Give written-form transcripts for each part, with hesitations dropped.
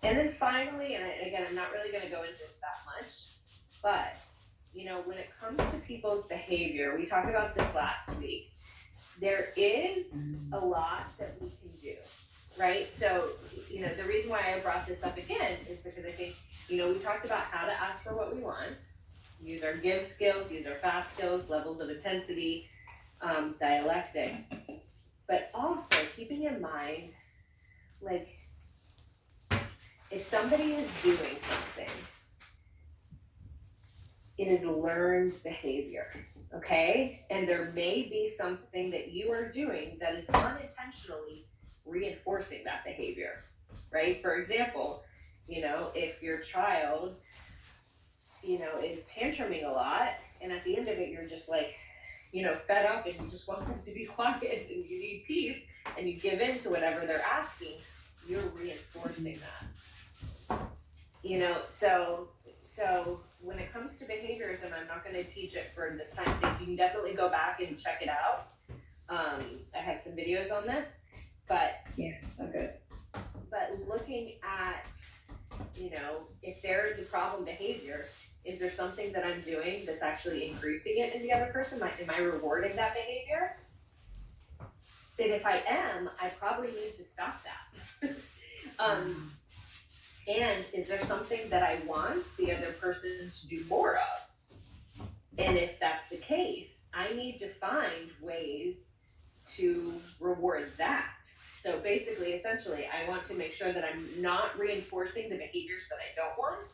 And then finally, and again, I'm not really going to go into this that much, but when it comes to people's behavior, we talked about this last week. There is a lot that we can do, right? So, the reason why I brought this up again is because I think, we talked about how to ask for what we want, use our give skills, use our fast skills, levels of intensity, dialectics, but also keeping in mind, like, if somebody is doing something, it is learned behavior, okay? And there may be something that you are doing that is unintentionally reinforcing that behavior, right? For example, if your child, is tantruming a lot, and at the end of it, you're just like, fed up and you just want them to be quiet and you need peace, and you give in to whatever they're asking, you're reinforcing that. So when it comes to behaviorism, I'm not going to teach it for this time, so you can definitely go back and check it out. I have some videos on this, but yes, so good. But looking at, if there is a problem behavior, is there something that I'm doing that's actually increasing it in the other person? Am I rewarding that behavior? And if I am, I probably need to stop that. And is there something that I want the other person to do more of? And if that's the case, I need to find ways to reward that. So basically, essentially, I want to make sure that I'm not reinforcing the behaviors that I don't want,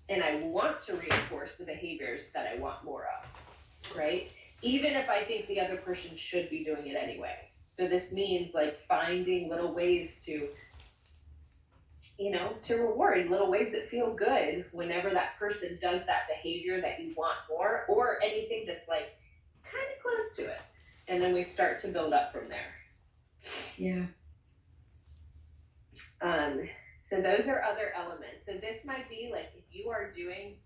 and I want to reinforce the behaviors that I want more of, right? Even if I think the other person should be doing it anyway. So this means like finding little ways to reward, little ways that feel good whenever that person does that behavior that you want more, or anything that's like kind of close to it. And then we start to build up from there. Yeah. So those are other elements. So this might be like, if you are doing,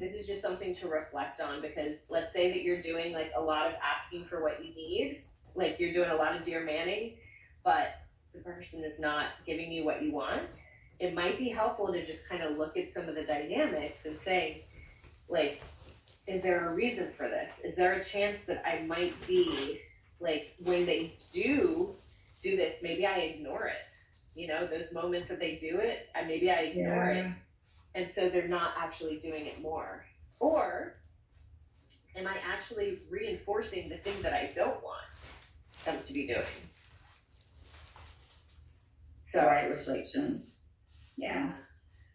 this is just something to reflect on, because let's say that you're doing like a lot of asking for what you need, like you're doing a lot of dear manning, but the person is not giving you what you want. It might be helpful to just kind of look at some of the dynamics and say, like, is there a reason for this? Is there a chance that I might be like, when they do this, maybe I ignore it? Those moments that they do it, maybe I ignore it. And so they're not actually doing it more. Or am I actually reinforcing the thing that I don't want them to be doing? So right reflections. Yeah.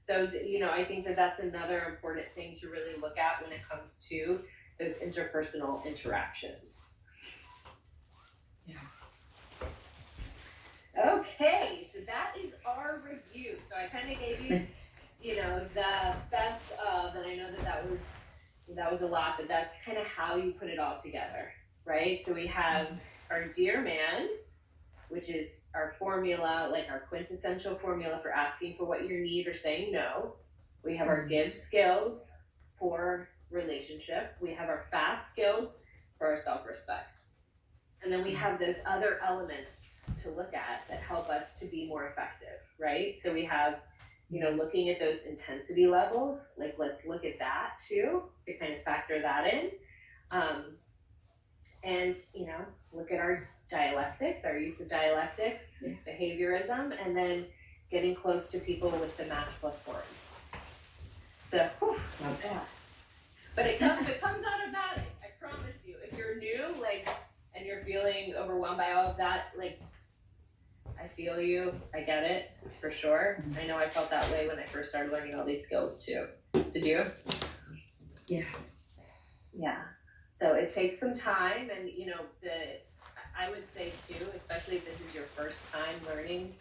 So, I think that that's another important thing to really look at when it comes to those interpersonal interactions. Yeah. Okay, so that is our review. So I kind of gave you, the best of, and I know that was a lot, but that's kind of how you put it all together, right? So we have our Dear Man, which is our formula, like our quintessential formula for asking for what you need or saying no. We have our give skills for relationship. We have our fast skills for our self-respect. And then we have those other elements to look at that help us to be more effective, right? So we have, looking at those intensity levels, like let's look at that too, to kind of factor that in. And, look at our dialectics, our use of dialectics, behaviorism, and then getting close to people with the match plus one. So, yeah. But it comes automatic, I promise you. If you're new, and you're feeling overwhelmed by all of that, I feel you, I get it, for sure. I know I felt that way when I first started learning all these skills too. Did you? Yeah. Yeah. So it takes some time, and I would say too, especially if this is your first time learning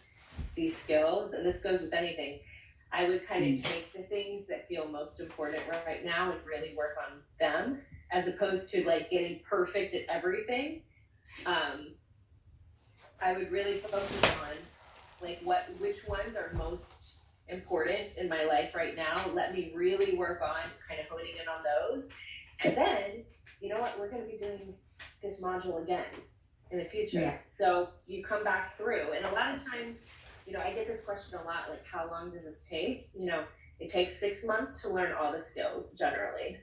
these skills, and this goes with anything, I would kind of take the things that feel most important right now and really work on them, as opposed to getting perfect at everything. I would really focus on which ones are most important in my life right now. Let me really work on kind of honing in on those. And then, you know what, we're going to be doing this module again in the future. Yeah. So you come back through, and a lot of times, I get this question a lot, like, how long does this take? It takes 6 months to learn all the skills generally.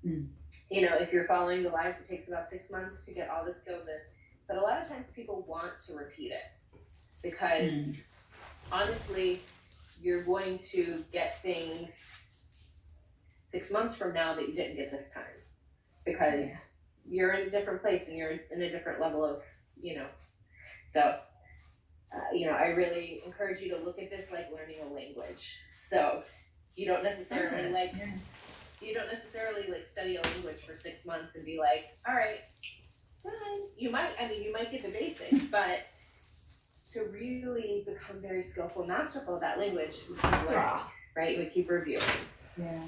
Mm. If you're following the lives, it takes about 6 months to get all the skills in. But a lot of times people want to repeat it because honestly, you're going to get things 6 months from now that you didn't get this time because you're in a different place and you're in a different level of, so, I really encourage you to look at this like learning a language. So you don't necessarily you don't necessarily like study a language for 6 months and be like, all right, done. You might get the basics, but to really become very skillful, masterful of that language, we keep learning, right? We keep reviewing. Yeah.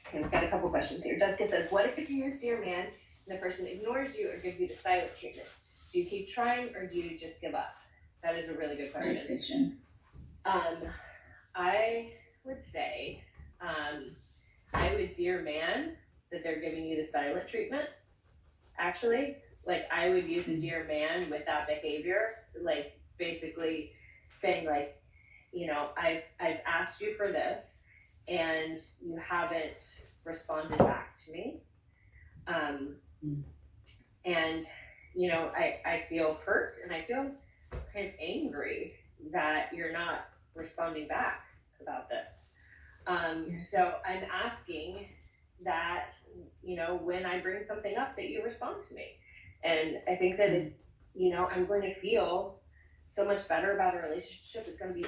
Okay, we've got a couple questions here. Jessica says, what if you use Dear Man and the person ignores you or gives you the silent treatment? Do you keep trying or do you just give up? That is a really good question. Great question. I would say, I would Dear Man that they're giving you the silent treatment. Actually, like I would use a Dear Man with that behavior, like basically saying like, I've asked you for this and you haven't responded back to me. And I feel hurt and I feel kind of angry that you're not responding back about this. So I'm asking that, when I bring something up that you respond to me. And I think that it's, I'm going to feel so much better about our relationship. It's going to be,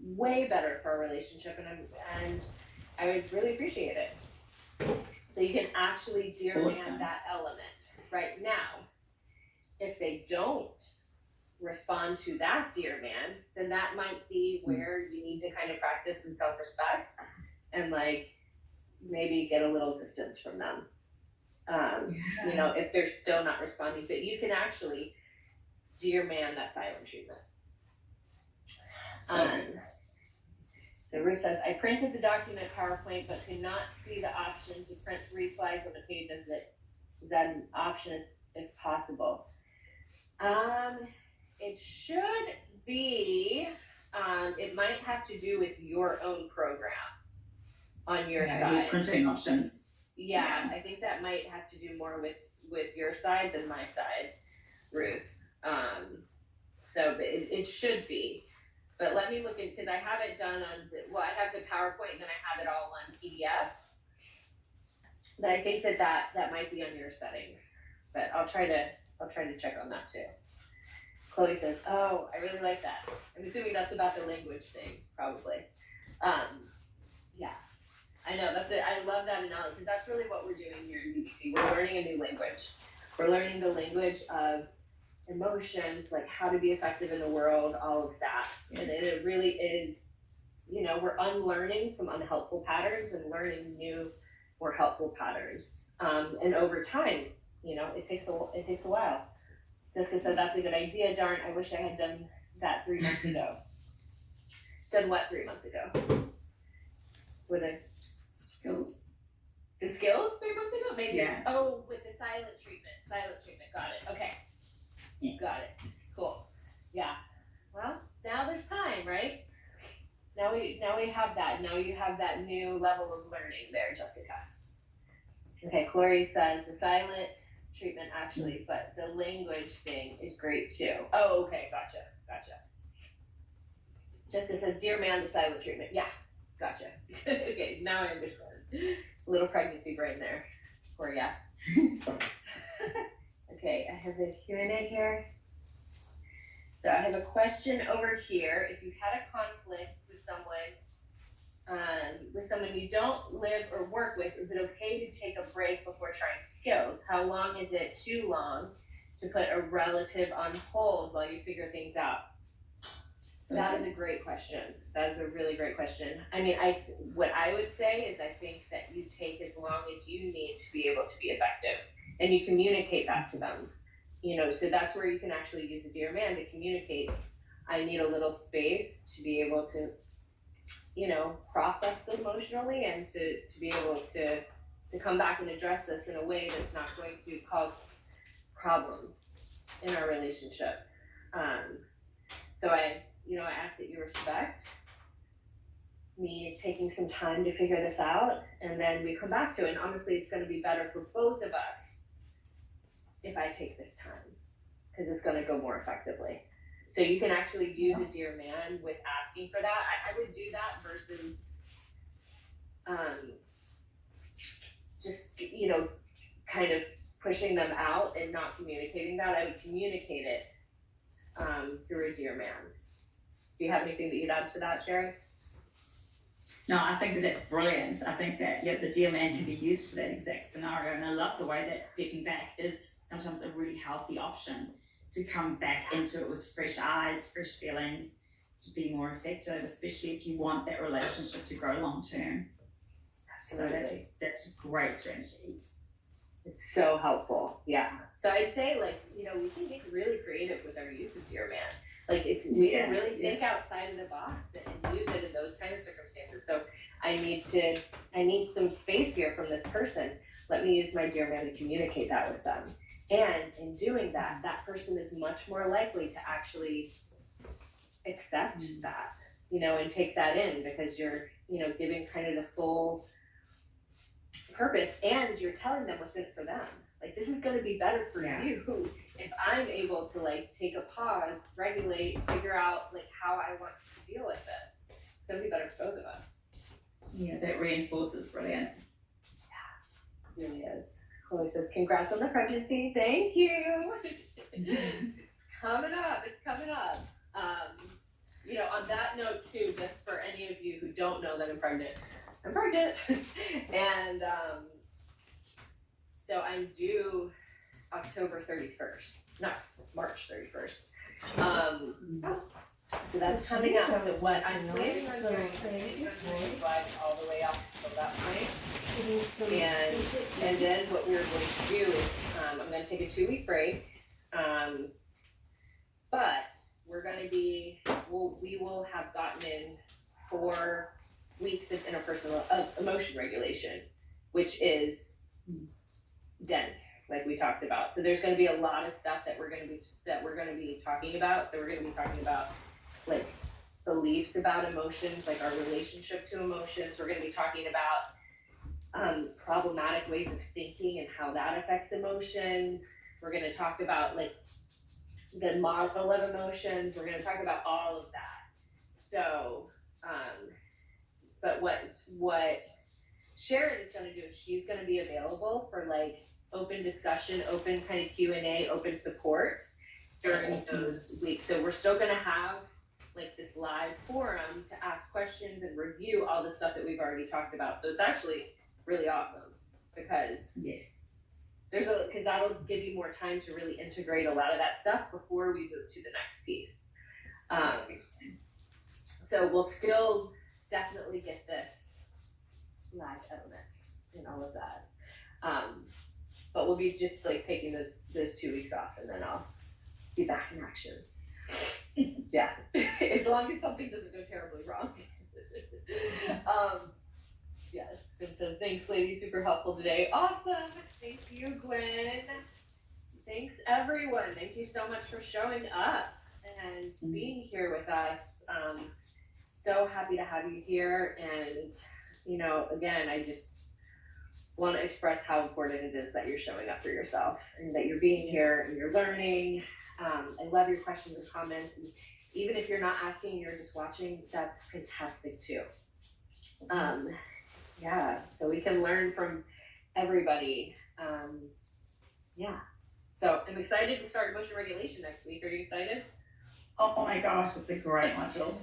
way better for our relationship. And I would really appreciate it. So you can actually Dear Man that element right now. If they don't respond to that Dear Man, then that might be where you need to kind of practice some self-respect and like maybe get a little distance from them. If they're still not responding, but you can actually Dear Man that silent treatment. So Ruth says, I printed the document PowerPoint, but could not see the option to print 3 slides on the page. Is that an option if possible? It should be, it might have to do with your own program on your side. Printing options. Yeah, I think that might have to do more with your side than my side, Ruth. But it should be. But let me look in, because I have it done on, I have the PowerPoint and then I have it all on PDF. But I think that might be on your settings. But I'll try to check on that too. Chloe says, oh, I really like that. I'm assuming that's about the language thing, probably. Yeah, I know, that's it. I love that analogy, because that's really what we're doing here in UBT. We're learning a new language. We're learning the language of emotions, like how to be effective in the world, all of that. And it really is, we're unlearning some unhelpful patterns and learning new, more helpful patterns. And over time, it takes a while. Jessica said, that's a good idea. Darn, I wish I had done that 3 months ago. Done what 3 months ago? With skills. The skills 3 months ago? Maybe. Yeah. Oh, with the silent treatment. Got it. Okay. Yeah. Got it. Cool. Yeah. Well, now there's time, right? Now we have that. Now you have that new level of learning there, Jessica. Okay, Chloe says the silent treatment actually, but the language thing is great too. Oh, okay, gotcha. Jessica says, Dear Man, the silent treatment. Yeah, gotcha. Okay, now I understand. A little pregnancy brain there for ya. Okay, I have a Q&A here. So I have a question over here. If you've had a conflict with someone you don't live or work with, is it okay to take a break before trying skills? How long is it too long to put a relative on hold while you figure things out? That is a great question. That is a really great question. I mean, what I would say is I think that you take as long as you need to be able to be effective, and you communicate that to them. So that's where you can actually use a Dear Man to communicate. I need a little space to be able to, process this emotionally and to be able to come back and address this in a way that's not going to cause problems in our relationship. So I ask that you respect me taking some time to figure this out, and then we come back to it. And honestly, it's gonna be better for both of us if I take this time, because it's gonna go more effectively. So you can actually use a dear man with asking for that. I would do that versus just, kind of pushing them out and not communicating that. I would communicate it through a dear man. Do you have anything that you'd add to that, Sherry? No, I think that that's brilliant. I think that, yeah, the dear man can be used for that exact scenario. And I love the way that stepping back is sometimes a really healthy option to come back into it with fresh eyes, fresh feelings, to be more effective, especially if you want that relationship to grow long term. So that's a great strategy. It's so helpful, yeah. So I'd say, we can get really creative with our use of dear man. We can really think outside of the box and use it in those kind of circumstances. So I need some space here from this person. Let me use my dear man to communicate that with them. And in doing that, that person is much more likely to actually accept that, and take that in, because you're, giving kind of the full purpose, and you're telling them what's in it for them. This is gonna be better for you if I'm able to take a pause, regulate, figure out how I want to deal with this. It's gonna be better for both of us. Yeah, that reinforces brilliant. Yeah, it really is. Chloe says, congrats on the pregnancy. Thank you. It's coming up. On that note too, just for any of you who don't know that I'm pregnant. And so I'm due October 31st, not March 31st. So that's coming up. So what I'm planning on doing is continuing slides all the way up until that point. And then what we're going to do is I'm going to take a 2-week break. But we're going to we will have gotten in 4 weeks of interpersonal emotion regulation, which is dense, like we talked about. So there's going to be a lot of stuff that we're going to be talking about. So we're going to be talking about beliefs about emotions, our relationship to emotions. We're going to be talking about problematic ways of thinking and how that affects emotions. We're going to talk about the model of emotions. We're going to talk about all of that. So but what Sharon is going to do is she's going to be available for open discussion, open kind of Q&A, open support during those weeks. So we're still going to have this live forum to ask questions and review all the stuff that we've already talked about. So it's actually really awesome because because that'll give you more time to really integrate a lot of that stuff before we move to the next piece. So we'll still definitely get this live element and all of that. But we'll be just taking those 2 weeks off, and then I'll be back in action. Yeah, as long as something doesn't go terribly wrong. Yes, Gwen says, thanks ladies, super helpful today. Awesome, thank you Gwen. Thanks everyone, thank you so much for showing up and being here with us. So happy to have you here, and again, I just want to express how important it is that you're showing up for yourself and that you're being here and you're learning. I love your questions and comments, and even if you're not asking, you're just watching, that's fantastic too. So we can learn from everybody. So I'm excited to start emotion regulation next week. Are you excited? Oh my gosh, it's a great module.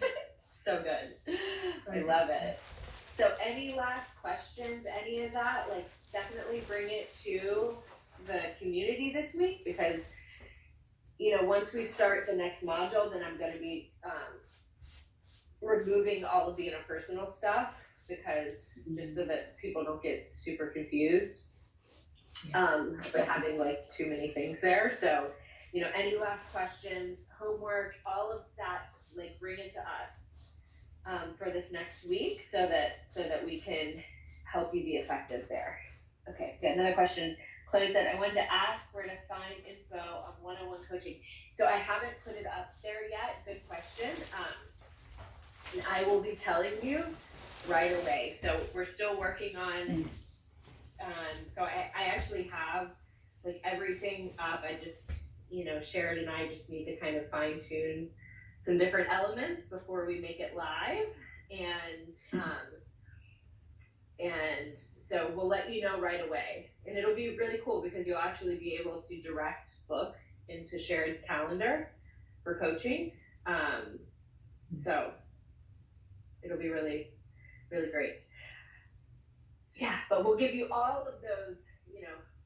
So good. I love it. So any last questions, any of that, definitely bring it to the community this week, because once we start the next module, then I'm going to be removing all of the interpersonal stuff, because just so that people don't get super confused with having too many things there. So any last questions, homework, all of that, bring it to us for this next week, so that we can help you be effective there. Okay, got another question. Chloe said, I wanted to ask where to find info on one-on-one coaching. So I haven't put it up there yet. Good question. and I will be telling you right away. So we're still working on, so I actually have like everything up. I just, Sharon and I just need to kind of fine tune some different elements before we make it live. And so we'll let you know right away. And it'll be really cool because you'll actually be able to direct book into Sharon's calendar for coaching. So it'll be really, really great. Yeah, but we'll give you all of those,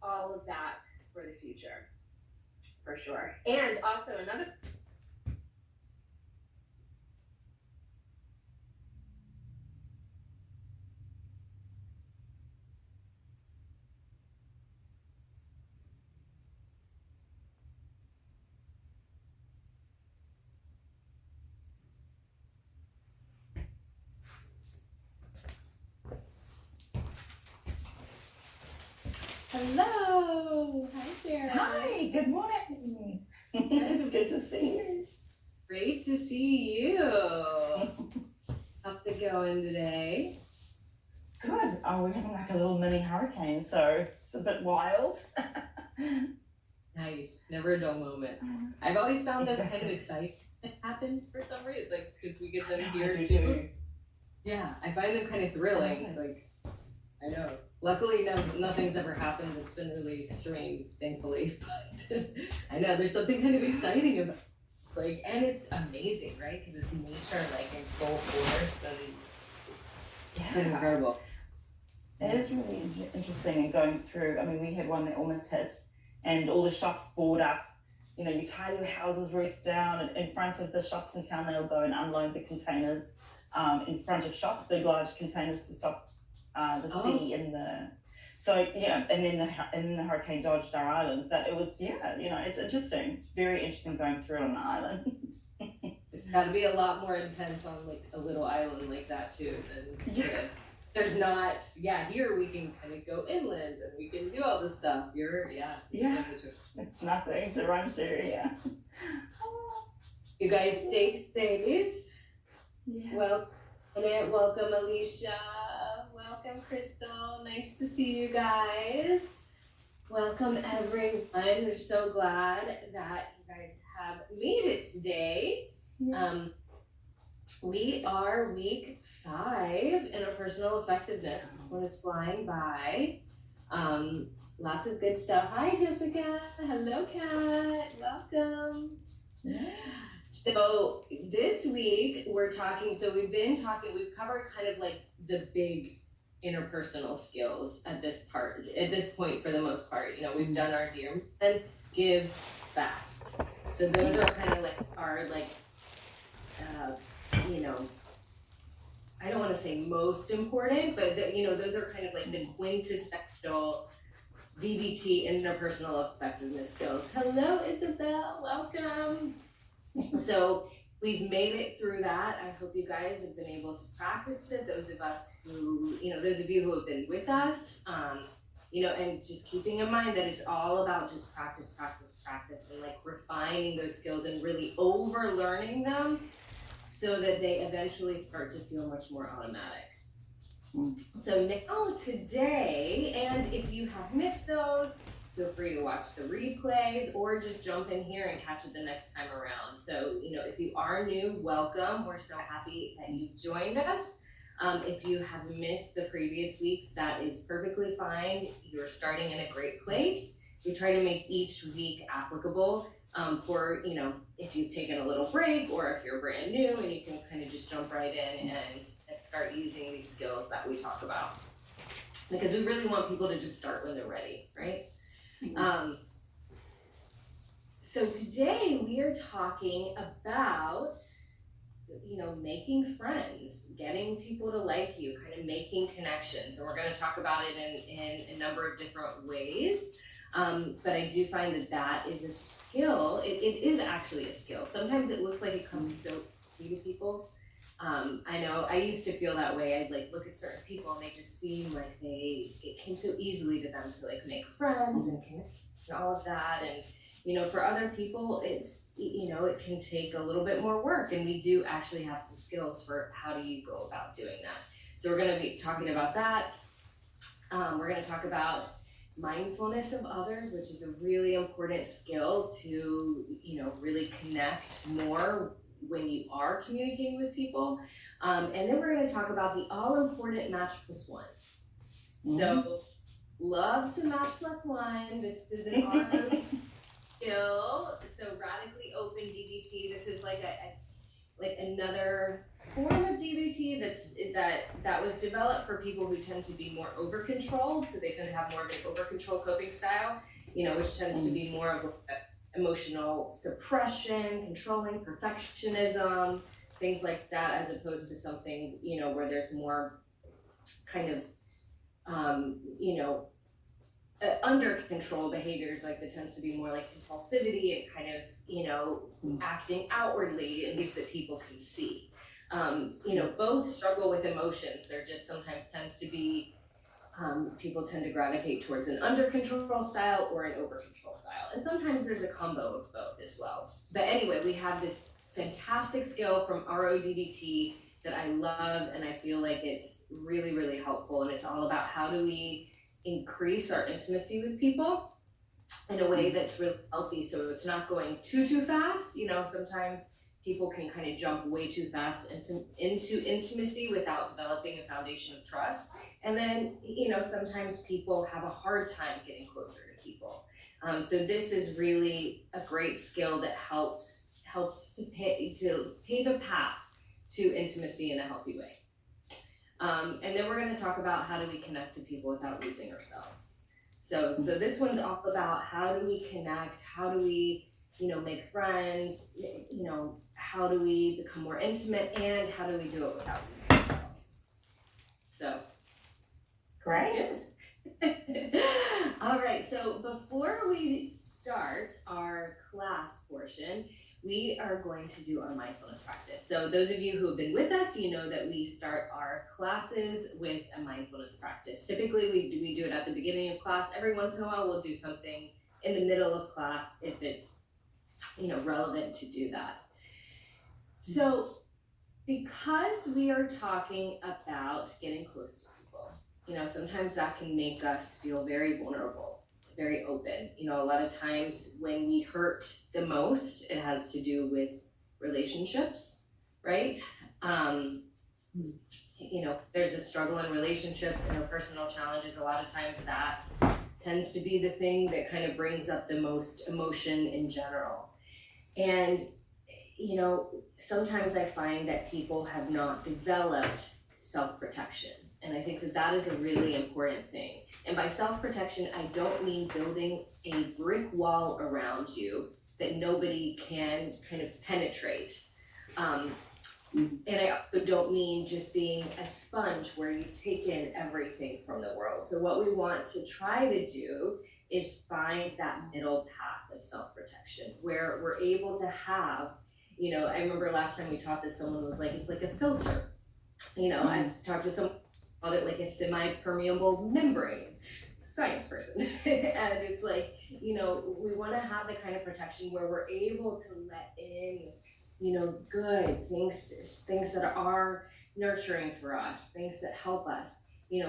all of that for the future, for sure. And also another. Hello, hi Sharon. Hi, good morning. Good to see you. Great to see you. How's it going today? Good. Oh, we're having like a little mini hurricane, so it's a bit wild. Nice. Never a dull moment. I've always found those kind of exciting to happen for some reason, like because we get them here too. Yeah, I find them kind of thrilling. Like, I know. Luckily, nothing's ever happened that's been really extreme, thankfully. But I know there's something kind of exciting about, and it's amazing, right? Because it's nature, in full force, and it's incredible. It is really interesting and going through. I mean, we had one that almost hit, and all the shops board up. You tie your houses roofs down, and in front of the shops in town, they'll go and unload the containers in front of shops, big large containers to stop the sea and the. So and then the hurricane dodged our island, but it was it's interesting. It's very interesting going through on an island. It's got to be a lot more intense on a little island like that too than there's not, here we can kind of go inland and we can do all this stuff. It's nothing to run to, You guys stay safe. Yeah. Well, welcome Alicia. Welcome Crystal. Nice to see you guys. Welcome everyone. We're so glad that you guys have made it today. Yeah. We are week 5 in interpersonal effectiveness. This one is flying by. Lots of good stuff. Hi, Jessica. Hello, Kat. Welcome. Yeah. So this week we're talking, we've covered kind of the big interpersonal skills at this point for the most part. We've done our dear and give fast. So those are kind of our I don't want to say most important, but those are kind of the quintessential DBT interpersonal effectiveness skills. Hello, Isabel, welcome. So we've made it through that. I hope you guys have been able to practice it. Those of you who have been with us, and just keeping in mind that it's all about just practice, and refining those skills and really over-learning them so that they eventually start to feel much more automatic. So now today, and if you have missed those, feel free to watch the replays or just jump in here and catch it the next time around. So, if you are new, welcome. We're so happy that you joined us. If you have missed the previous weeks, that is perfectly fine. You're starting in a great place. We try to make each week applicable for, if you've taken a little break or if you're brand new and you can kind of just jump right in and start using these skills that we talk about. Because we really want people to just start when they're ready, right? So today we are talking about, making friends, getting people to like you, kind of making connections. And we're going to talk about it in a number of different ways. But I do find that is a skill. It is actually a skill. Sometimes it looks like it comes so easy to people. I know I used to feel that way. I'd look at certain people and they just seem like it came so easily to them to make friends and connect and all of that. For other people, it's, it can take a little bit more work, and we do actually have some skills for how do you go about doing that. So we're gonna be talking about that. We're gonna talk about mindfulness of others, which is a really important skill to, really connect more when you are communicating with people. And then we're gonna talk about the all-important match plus one. So, love some match plus one. This is an RO skill. So radically open DBT. This is like another form of DBT that was developed for people who tend to be more over controlled. So they tend to have more of an over control coping style, which tends to be more of emotional suppression, controlling, perfectionism, things like that, as opposed to something, where there's more kind of under control behaviors, like that tends to be more like impulsivity and kind of, acting outwardly in ways that people can see. Both struggle with emotions. There just sometimes tends to be, people tend to gravitate towards an under control style or an over control style. And sometimes there's a combo of both as well. But anyway, we have this fantastic skill from RODBT that I love, and I feel like it's really, really helpful. And it's all about how do we increase our intimacy with people in a way that's really healthy, so it's not going too fast. Sometimes people can kind of jump way too fast into intimacy without developing a foundation of trust. And then, sometimes people have a hard time getting closer to people. So this is really a great skill that helps to pave a path to intimacy in a healthy way. And then we're going to talk about how do we connect to people without losing ourselves. So this one's all about how do we connect, how do we, make friends, how do we become more intimate, and how do we do it without losing ourselves. So, Great. All right, so before we start our class portion, we are going to do our mindfulness practice. So those of you who have been with us, you know that we start our classes with a mindfulness practice. Typically, we do it at the beginning of class. Every once in a while, we'll do something in the middle of class if it's, relevant to do that. So because we are talking about getting close to people, sometimes that can make us feel very vulnerable, very open. A lot of times when we hurt the most, it has to do with relationships, right? There's a struggle in relationships, interpersonal challenges. A lot of times that tends to be the thing that kind of brings up the most emotion in general. And, sometimes I find that people have not developed self-protection. And I think that is a really important thing. And by self-protection, I don't mean building a brick wall around you that nobody can kind of penetrate. And I don't mean just being a sponge where you take in everything from the world. So what we want to try to do is find that middle path of self-protection where we're able to have, I remember last time we taught this, someone was like, it's like a filter. I've talked to someone about it like a semi-permeable membrane, science person. And it's like, we want to have the kind of protection where we're able to let in, good things that are nurturing for us, things that help us,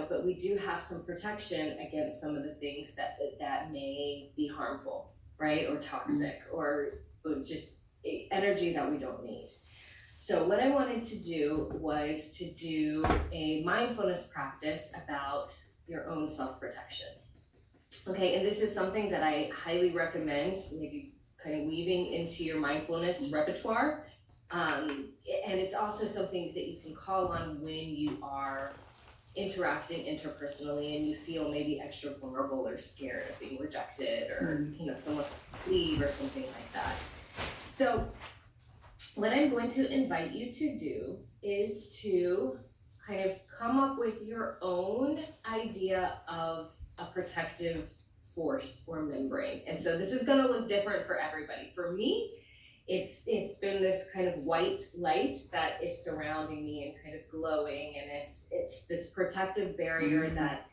but we do have some protection against some of the things that may be harmful, right? Or toxic, or just energy that we don't need. So what I wanted to do was to do a mindfulness practice about your own self-protection. Okay, and this is something that I highly recommend, maybe kind of weaving into your mindfulness repertoire. And it's also something that you can call on when you are interacting interpersonally and you feel maybe extra vulnerable or scared of being rejected or, someone leave or something like that. So what I'm going to invite you to do is to kind of come up with your own idea of a protective force or membrane. And so this is gonna look different for everybody. For me, it's been this kind of white light that is surrounding me and kind of glowing, and it's this protective barrier that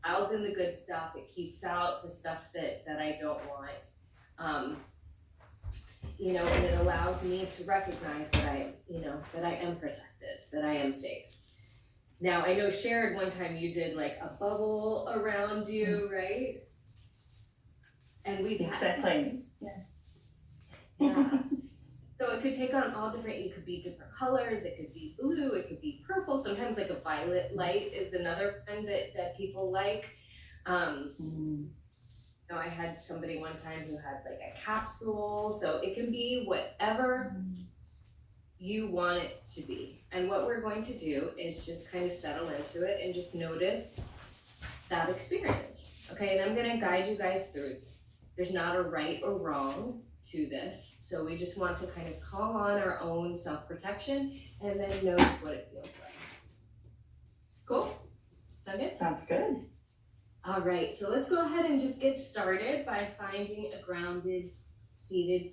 allows in the good stuff. It keeps out the stuff that I don't want. You know, and it allows me to recognize that that I am protected, that I am safe. Now, I know Sharon, one time you did like a bubble around you, right? And we've had, Exactly. yeah. So it could take on all different, it could be different colors, it could be blue, it could be purple, sometimes like a violet light is another one that people like. You know, I had somebody one time who had like a capsule, so it can be whatever you want it to be. And what we're going to do is just kind of settle into it and just notice that experience. Okay, and I'm gonna guide you guys through. There's not a right or wrong to this, so we just want to kind of call on our own self-protection and then notice what it feels like. Cool? Sound good? Sounds good. All right, so let's go ahead and just get started by finding a grounded, seated